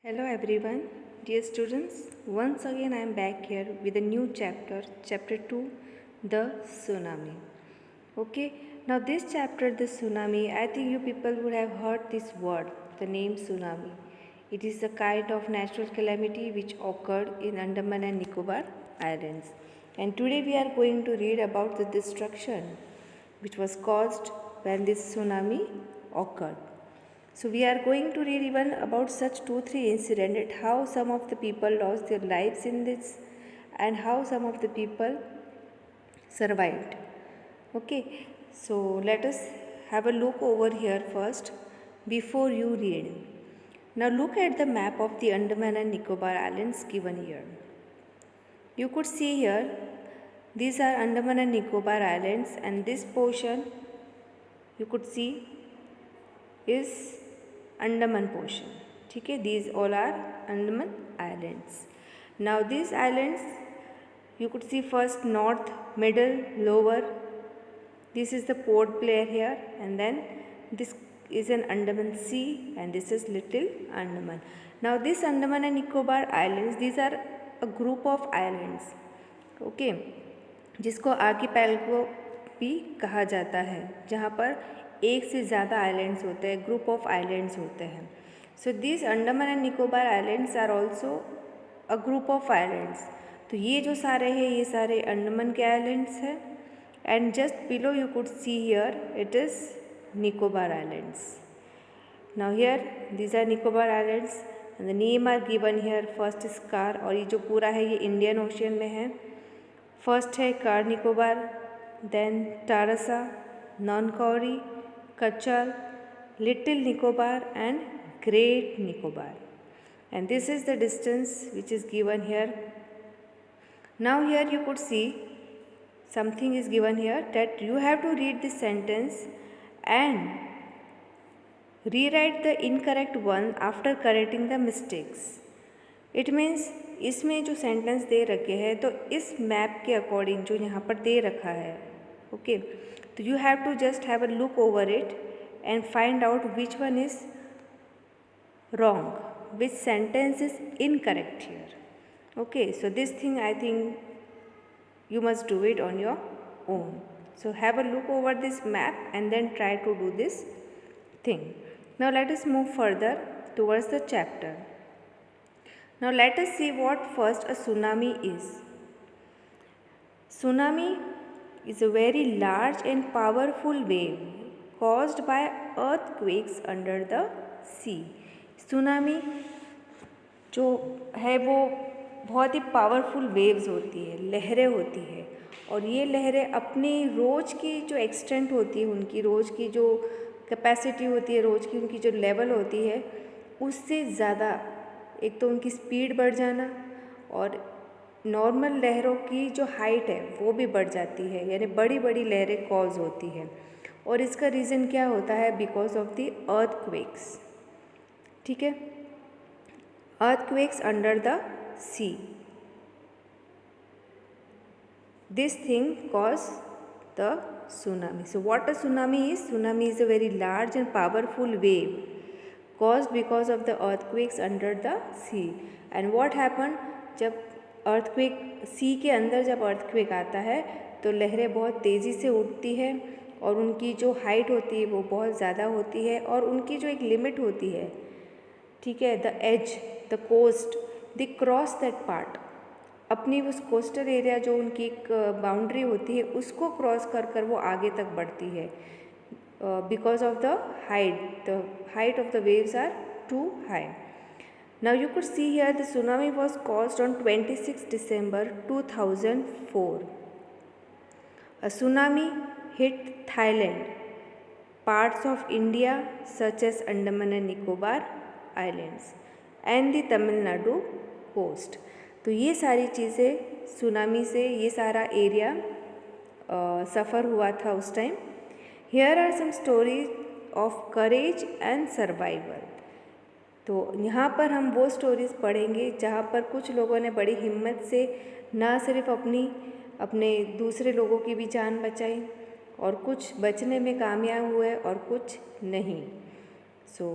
Hello everyone, dear students. Once again I am back here with a new chapter, chapter 2, the tsunami. Okay, now this chapter, the tsunami, I think you people would have heard this word, the name tsunami. It is a kind of natural calamity which occurred in Andaman and Nicobar Islands. And today we are going to read about the destruction which was caused when this tsunami occurred. So we are going to read even about such 2-3 incidents at how some of the people lost their lives in this and how some of the people survived. Okay, so let us have a look over here first before you read. Now look at the map of the Andaman and Nicobar Islands given here. You could see here these are Andaman and Nicobar Islands, and this portion you could see is Andaman portion. Okay, these all are Andaman Islands. Now these islands you could see first north, middle, lower. This is the Port Blair here, and then this is an Andaman Sea, and this is Little Andaman. Now this Andaman and Nicobar Islands, these are a group of islands. Okay, जिसको archipelago भी कहा जाता है, जहाँ पर एक से ज़्यादा आइलैंड्स होते हैं, ग्रुप ऑफ आइलैंड्स होते हैं. So this Andaman and Nicobar islands are also a group of islands. तो ये जो सारे हैं ये सारे अंडमान के आइलैंड्स हैं. And just below you could see here it is Nicobar islands. Now here these are Nicobar islands and the name are given here. First is Car, और ये जो पूरा है ये इंडियन ओशियन में है. फर्स्ट है Car Nicobar, then Teressa, Nancowry, Kachal, Little Nicobar and Great Nicobar, and this is the distance which is given here. Now here you could see something is given here that you have to read this sentence and rewrite the incorrect one after correcting the mistakes. It means इसमें जो sentence दे रखे हैं तो इस map के according जो यहाँ पर दे रखा है, ओके, तो you have to just have a look over it and find out which one is wrong, which sentence is incorrect here. Okay, so this thing I think you must do it on your own. So have a look over this map and then try to do this thing. Now let us move further towards the chapter. Now let us see what first a tsunami is. Tsunami is a very large and powerful wave caused by earthquakes under the sea. Tsunami जो है वो बहुत ही powerful waves होती है, लहरें होती है, और ये लहरें अपनी रोज़ की जो एक्सटेंट होती है, उनकी रोज़ की जो कैपेसिटी होती है, रोज़ की उनकी जो लेवल होती है, उससे ज़्यादा एक तो उनकी स्पीड बढ़ जाना और नॉर्मल लहरों की जो हाइट है वो भी बढ़ जाती है, यानी बड़ी बड़ी लहरें कॉज होती हैं. और इसका रीज़न क्या होता है? Because of the earthquakes. ठीक है, earthquakes under the sea, this thing cause the tsunami. So what a tsunami is? Tsunami is a very large and powerful wave caused because of the earthquakes under the sea. And what happened? जब earthquake सी के अंदर जब earthquake आता है तो लहरें बहुत तेज़ी से उठती है और उनकी जो हाइट होती है वो बहुत ज़्यादा होती है और उनकी जो एक लिमिट होती है, ठीक है, the edge, the coast, they cross that part. अपनी उस कोस्टल एरिया जो उनकी एक बाउंड्री होती है उसको क्रॉस कर कर वो आगे तक बढ़ती है. Because of the height of the waves are too high. Now you could see here the tsunami was caused on 26 December 2004. A tsunami hit Thailand, parts of India such as Andaman and Nicobar Islands and the Tamil Nadu coast. तो ये सारी चीज़ें tsunami से ये सारा area सफ़र हुआ था उस time. Here are some stories of courage and survival. तो यहाँ पर हम वो स्टोरीज़ पढ़ेंगे जहाँ पर कुछ लोगों ने बड़ी हिम्मत से ना सिर्फ अपने दूसरे लोगों की भी जान बचाई और कुछ बचने में कामयाब हुए और कुछ नहीं. So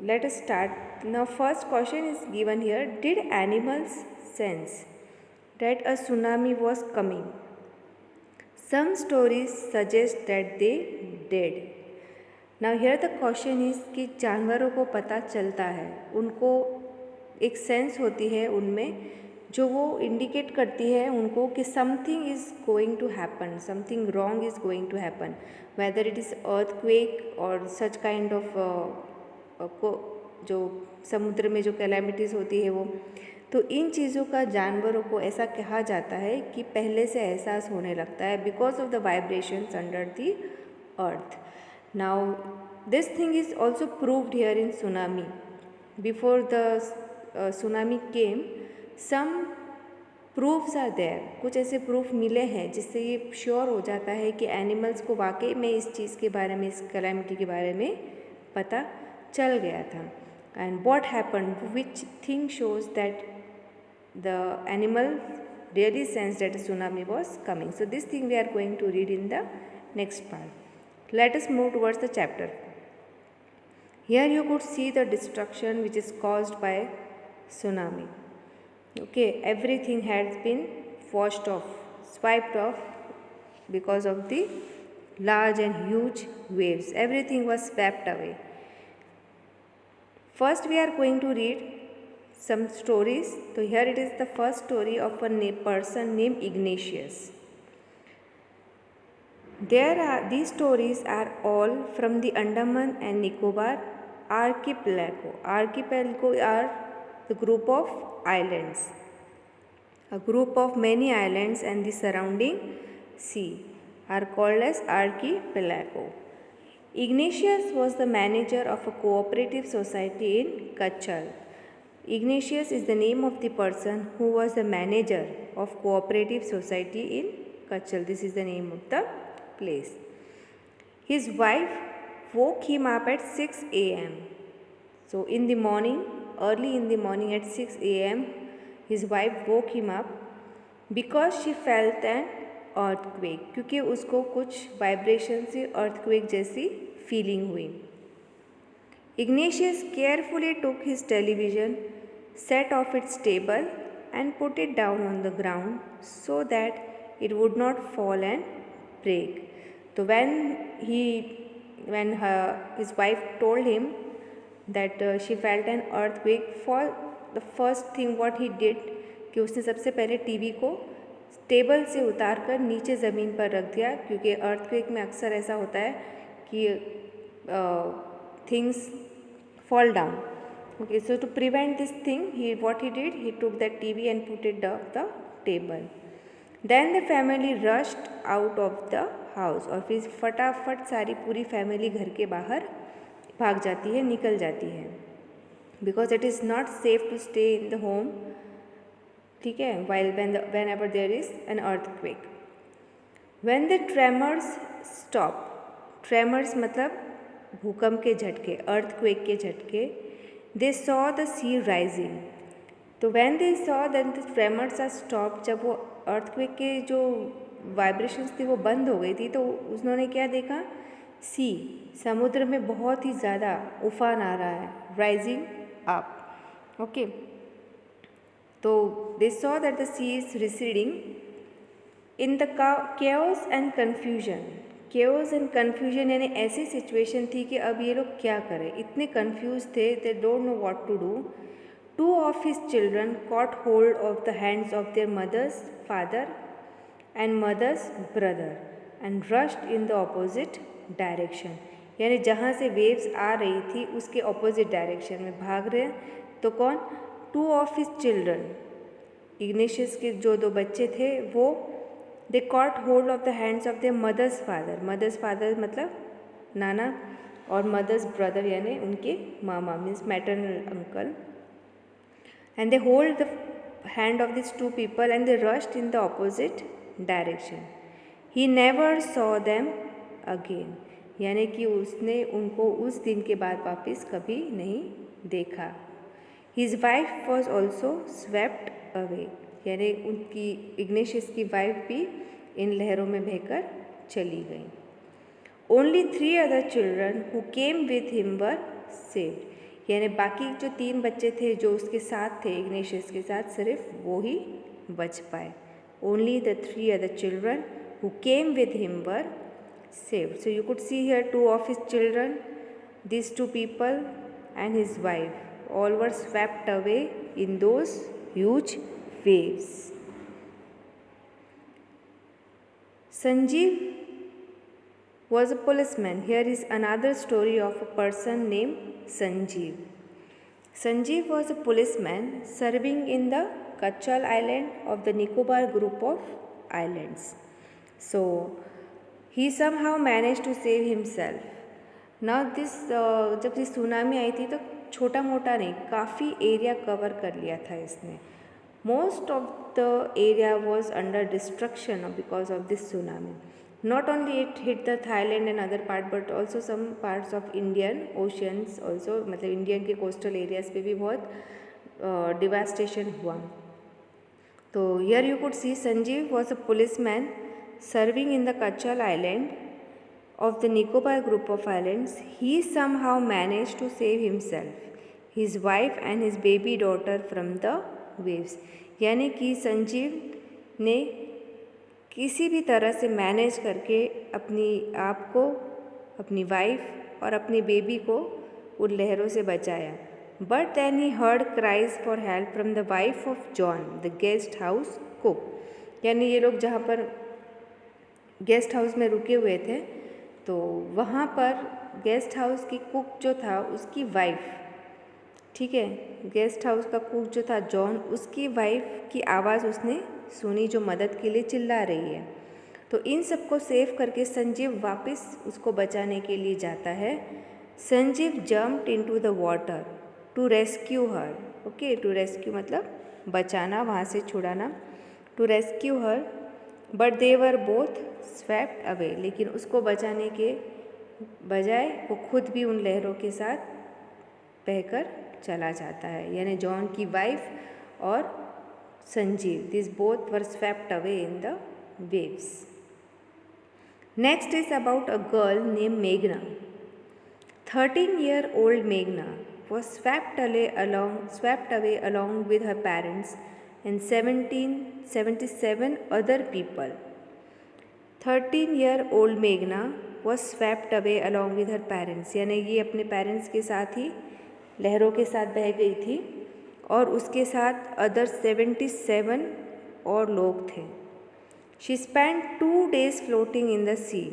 let us start. Now first question is given here. Did animals sense that a tsunami was coming? Some stories suggest that they did. Now here the question is कि जानवरों को पता चलता है, उनको एक सेंस होती है उनमें जो वो इंडिकेट करती है उनको कि something is going to happen, something wrong is going to happen, whether it is earthquake और सच काइंड ऑफ को जो समुद्र में जो कैलामिटीज़ होती है वो, तो इन चीज़ों का जानवरों को ऐसा कहा जाता है कि पहले से एहसास होने लगता है because of the vibrations under the earth. Now this thing is also proved here in tsunami. Before the tsunami came some proofs are there, कुछ ऐसे प्रूफ मिले हैं जिससे ये श्योर हो जाता है कि एनिमल्स को वाकई में इस चीज़ के बारे में, इस कैलामिटी के बारे में पता चल गया था. And what happen, which thing shows that the animal really sensed that a tsunami was coming. So this thing we are going to read in the next part. Let us move towards the chapter. Here you could see the destruction which is caused by tsunami. Okay, everything has been washed off, swiped off because of the large and huge waves. Everything was swept away. First we are going to read some stories. So here it is the first story of a person named Ignatius. These stories are all from the Andaman and Nicobar archipelago. Archipelago are the group of islands, a group of many islands and the surrounding sea are called as archipelago. Ignatius was the manager of a cooperative society in Kachal. Ignatius is the name of the person who was the manager of cooperative society in Kachal. This is the name of the place. His wife woke him up at 6 a.m. So in the morning, early in the morning at 6 a.m, his wife woke him up because she felt an earthquake, क्योंकि उसको कुछ vibration से earthquake जैसी feeling हुई. Ignatius carefully took his television, set off its table and put it down on the ground so that it would not fall and break. So when his wife told him that she felt an earthquake, for the first thing what he did कि उसने सबसे पहले TV को table से उतार कर नीचे ज़मीन पर रख दिया, क्योंकि अर्थक्वेक में अक्सर ऐसा होता है कि things fall down. Okay, so to prevent this thing, what he did, he took that TV and put it off the table. Then the family rushed out of the house. और फिर फटाफट सारी पूरी फैमिली घर के बाहर भाग जाती है, निकल जाती है, because it is not safe to stay in the home. ठीक है, whenever there is an earthquake. When the tremors stop, tremors मतलब भूकंप के झटके, अर्थक्वेक के झटके, they saw the sea rising. तो when they saw that the tremors are stop, जब वो अर्थक्वेक के जो वाइब्रेशंस थी वो बंद हो गई थी, तो उन्होंने क्या देखा, सी, समुद्र में बहुत ही ज़्यादा उफान आ रहा है, राइजिंग अप. ओके, तो they saw that the sea is receding in the chaos and confusion. Chaos and confusion यानी ऐसी सिचुएशन थी कि अब ये लोग क्या करें, इतने कन्फ्यूज थे, they don't know what to do. 2 of his children caught hold of the hands of their mother's father and mother's brother and rushed in the opposite direction. यानी जहाँ से वेव्स आ रही थी उसके ऑपोजिट डायरेक्शन में भाग रहे हैं. तो कौन, 2 of his children, इग्नेशियस के जो 2 बच्चे थे वो, they caught hold of the hands of their mother's father. Mother's father मतलब नाना, और मदर्स ब्रदर यानी उनके मामा, means maternal uncle. And they hold the hand of this 2 people and they rushed in the opposite direction. He never saw them again, यानी कि उसने उनको उस दिन के बाद वापस कभी नहीं देखा. His wife was also swept away, यानी उनकी इग्नेशियस की वाइफ भी इन लहरों में बहकर चली गई. Only 3 other children who came with him were saved। यानी बाकी जो 3 बच्चे थे जो उसके साथ थे, इग्नेशियस के साथ, सिर्फ वो ही बच पाए। Only the 3 other children who came with him were saved। So you could see here 2 of his children, these 2 people and his wife, all were swept away in those huge waves। Sanjeev was a policeman। Here is another story of a person named Sanjeev। Sanjeev was a policeman serving in the Kachal Island of the Nicobar group of islands। So he somehow managed to save himself। Now this जब ये tsunami आई थी तो छोटा मोटा नहीं, काफ़ी area cover कर लिया था इसने। Most of the area was under destruction because of this tsunami। Not only it hit the Thailand and other part but also some parts of Indian oceans also, मतलब इंडियन के coastal areas पे भी बहुत devastation हुआ। तो here you could see Sanjeev was a policeman serving in the Kachal Island of the Nicobar group of islands। He somehow managed to save himself, his wife and his baby daughter from the waves। यानी कि संजीव ने किसी भी तरह से manage करके अपनी आप को, अपनी वाइफ और अपनी बेबी को उन लहरों से बचाया। But then he heard cries for help from the wife of John the guest house cook. यानी ये लोग जहाँ पर गेस्ट हाउस में रुके हुए थे तो वहाँ पर गेस्ट हाउस की कुक जो था उसकी वाइफ, ठीक है, गेस्ट हाउस का कुक जो था जॉन, उसकी वाइफ की आवाज़ उसने सुनी जो मदद के लिए चिल्ला रही है। तो इन सबको सेव करके संजीव वापस उसको बचाने के लिए जाता है। Sanjeev jumped into the water to rescue her. Okay, to rescue मतलब बचाना, वहाँ से छुड़ाना, to rescue her. But they were both swept away. लेकिन उसको बचाने के बजाय वो खुद भी उन लहरों के साथ बहकर चला जाता है। यानी जॉन की वाइफ और Sanjeev, this both were swept away in the waves. Next is about a girl name मेघना। 13-year-old Meghna was swept away along with her parents and 77 other people। 13-year-old Meghna was swept away along with her parents। यानी ये अपने parents के साथ ही लहरों के साथ बह गई थी और उसके साथ अदर 77 और लोग थे। She spent 2 days floating in the sea,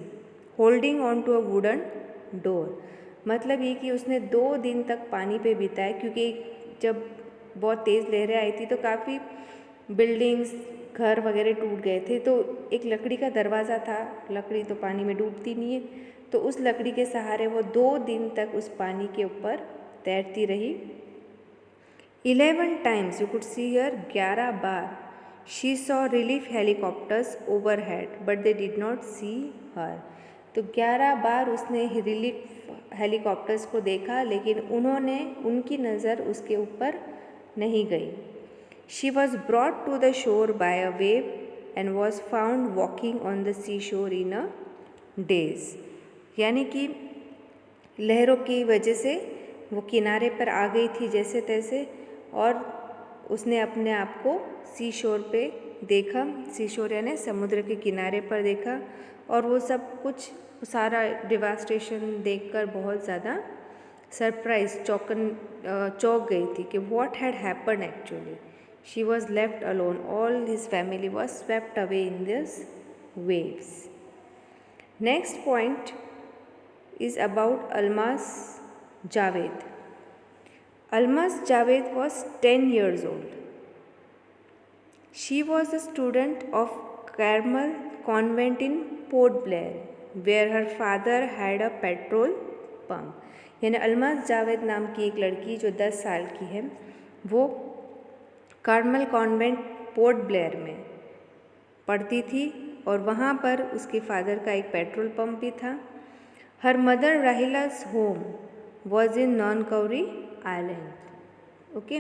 holding on to a wooden door। मतलब ये कि उसने 2 दिन तक पानी पे बिताए, क्योंकि जब बहुत तेज़ लहरें आई थी तो काफ़ी बिल्डिंग्स, घर वगैरह टूट गए थे। तो एक लकड़ी का दरवाज़ा था, लकड़ी तो पानी में डूबती नहीं है, तो उस लकड़ी के सहारे वो 2 दिन तक उस पानी के ऊपर तैरती रही। 11 times you could see here, 11 bar she saw relief helicopters overhead but they did not see her। तो 11 बार उसने रिलीफ हेलीकॉप्टर्स को देखा लेकिन उनकी नज़र उसके ऊपर नहीं गई। She was brought to the shore by a wave and was found walking on the seashore in a daze। यानी कि लहरों की वजह से वो किनारे पर आ गई थी जैसे तैसे, और उसने अपने आप को सी शोर पे देखा। सी शोर यानी समुद्र के किनारे पर देखा, और वो सब कुछ सारा डिवास्टेशन देखकर बहुत ज़्यादा सरप्राइज, चौंक गई थी कि what had happened actually. She was left alone, all his family was swept away in this waves. Next point is about Almaz Javed। Almaz Javed was 10 years old। She was a student of Carmel Convent in Port Blair, where her father had a petrol pump। यानी अलमाज जावेद नाम की एक लड़की जो 10 साल की है, वो कार्मल कॉन्वेंट पोर्ट ब्लेयर में पढ़ती थी और वहाँ पर उसके फादर का एक पेट्रोल पंप भी था। Her mother Rahila's home was in Nancowry island. Okay,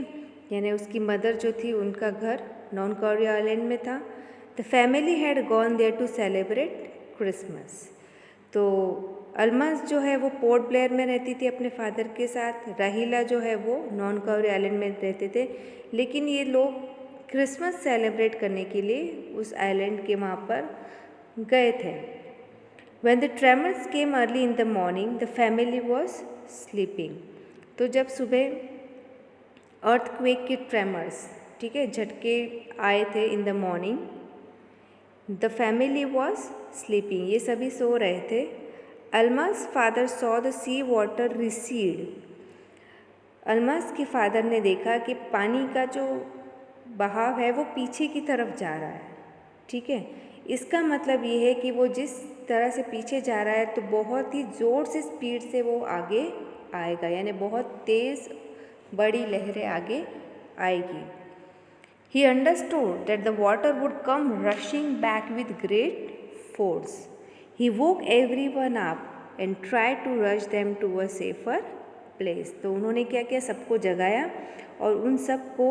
यानी उसकी मदर जो थी उनका घर नॉनकौरी आइलैंड में था। The family had gone there to celebrate Christmas. तो अलमस जो है वो पोर्ट ब्लेयर में रहती थी अपने फादर के साथ, राहिला जो है वो नॉन कवरे आइलैंड में रहते थे, लेकिन ये लोग क्रिसमस सेलिब्रेट करने के लिए उस आइलैंड के वहाँ पर गए थे। When the tremors came early in the morning, the family was sleeping. तो जब सुबह अर्थक्वेक के ट्रेमर्स, ठीक है, झटके आए थे in the morning, the family was sleeping, ये सभी सो रहे थे। Almas father saw the sea water receded, Almas के फादर ने देखा कि पानी का जो बहाव है वो पीछे की तरफ जा रहा है, ठीक है। इसका मतलब ये है कि वो जिस तरह से पीछे जा रहा है तो बहुत ही ज़ोर से स्पीड से वो आगे आएगा, यानी बहुत तेज़ बड़ी लहरें आगे आएगी। He understood that the water would come rushing back with great force. He woke everyone up and tried to rush them to a safer place. तो उन्होंने क्या किया, सबको जगाया और उन सबको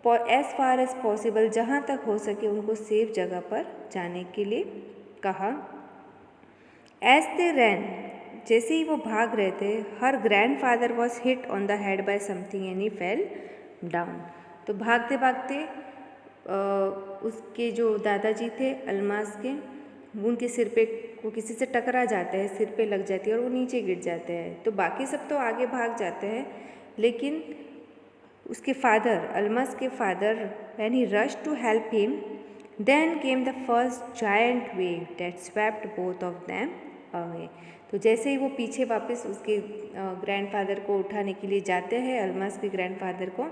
as far as possible, जहाँ तक हो सके उनको सेफ जगह पर जाने के लिए कहा। As they ran, जैसे ही वो भाग रहे थे, her grandfather was hit on the head by something and he fell down. तो भागते भागते उसके जो दादाजी थे अल्मास के, उनके सिर पे वो किसी से टकरा जाते हैं, सिर पे लग जाती है और वो नीचे गिर जाते हैं। तो बाकी सब तो आगे भाग जाते हैं, लेकिन उसके फादर, अल्मास के father, when he rush to help him, then came the first giant wave that swept both of them away. तो जैसे ही वो पीछे वापस उसके ग्रैंडफादर को उठाने के लिए जाते हैं, अल्मास के ग्रैंडफादर को,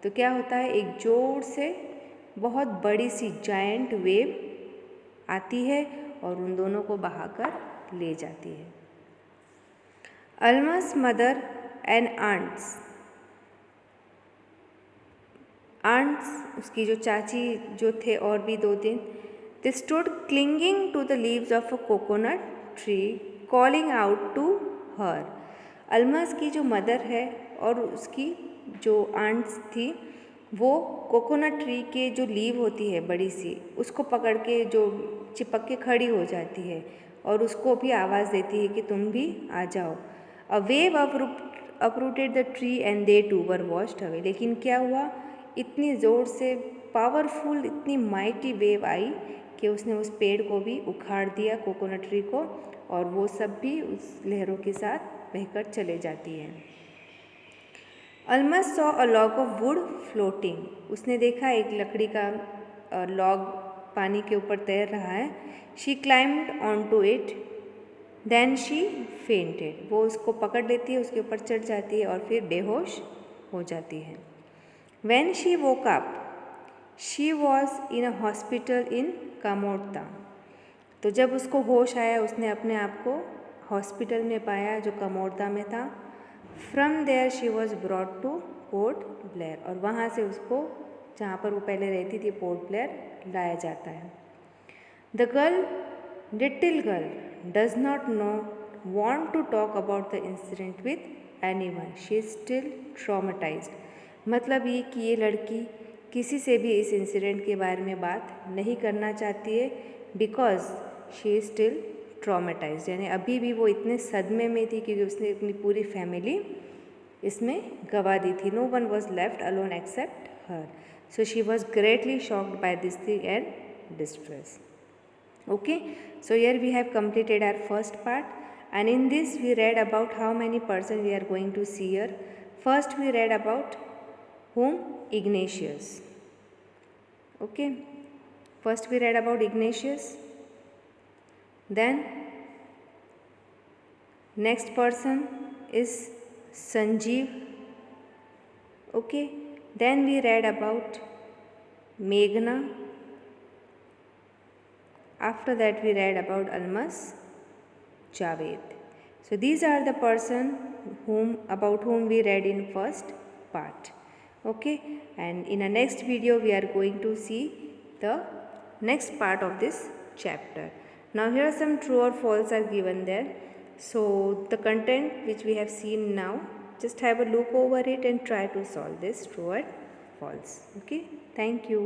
तो क्या होता है, एक जोर से बहुत बड़ी सी जायंट वेव आती है और उन दोनों को बहाकर ले जाती है। अल्मास मदर एंड आंट्स, उसकी जो चाची जो थे और भी 2 दिन, they stood clinging to the leaves of a coconut tree calling out to her. Almas की जो मदर है और उसकी जो आंट्स थी, वो कोकोनट ट्री के जो लीव होती है बड़ी सी, उसको पकड़ के जो चिपक के खड़ी हो जाती है और उसको भी आवाज़ देती है कि तुम भी आ जाओ। A wave uprooted the tree and they too were washed away. लेकिन क्या हुआ, इतनी ज़ोर से पावरफुल, इतनी माइटी वेव आई कि उसने उस पेड़ को भी उखाड़ दिया, कोकोनट ट्री को, और वो सब भी उस लहरों के साथ बहकर चले जाती हैं। Almas saw a log of would floating, उसने देखा एक लकड़ी का लॉग पानी के ऊपर तैर रहा है। She climbed on to it then she fainted, वो उसको पकड़ लेती है, उसके ऊपर चढ़ जाती है और फिर बेहोश हो जाती है। When she woke up she was in a hospital in Kamorta, तो जब उसको होश आया उसने अपने आप को हॉस्पिटल में पाया जो कमोर्ता में था। From there she was brought to Port Blair, और वहाँ से उसको जहाँ पर वो पहले रहती थी पोर्ट ब्लेयर लाया जाता है। The girl, little girl, does not no want to talk about the incident with anyone, she is still traumatised. मतलब ये कि ये लड़की किसी से भी इस इंसिडेंट के बारे में बात नहीं करना चाहती है, because she is still traumatised, यानी अभी भी वो इतने सदमे में थी क्योंकि उसने अपनी पूरी फैमिली इसमें गवा दी थी। No one was left alone except her, so she was greatly shocked by this thing and distress. Okay, so here we have completed our first part, and in this we read about how many persons we are going to see here. First we read about whom? Ignatius. Okay, first we read about Ignatius, then next person is Sanjeev. Okay, then we read about Meghna. After that we read about Almas Javed. So these are the person about whom we read in first part. Okay, and in a next video we are going to see the next part of this chapter. Now here some true or false are given there. So the content which we have seen now, just have a look over it and try to solve this true or false. Okay, thank you.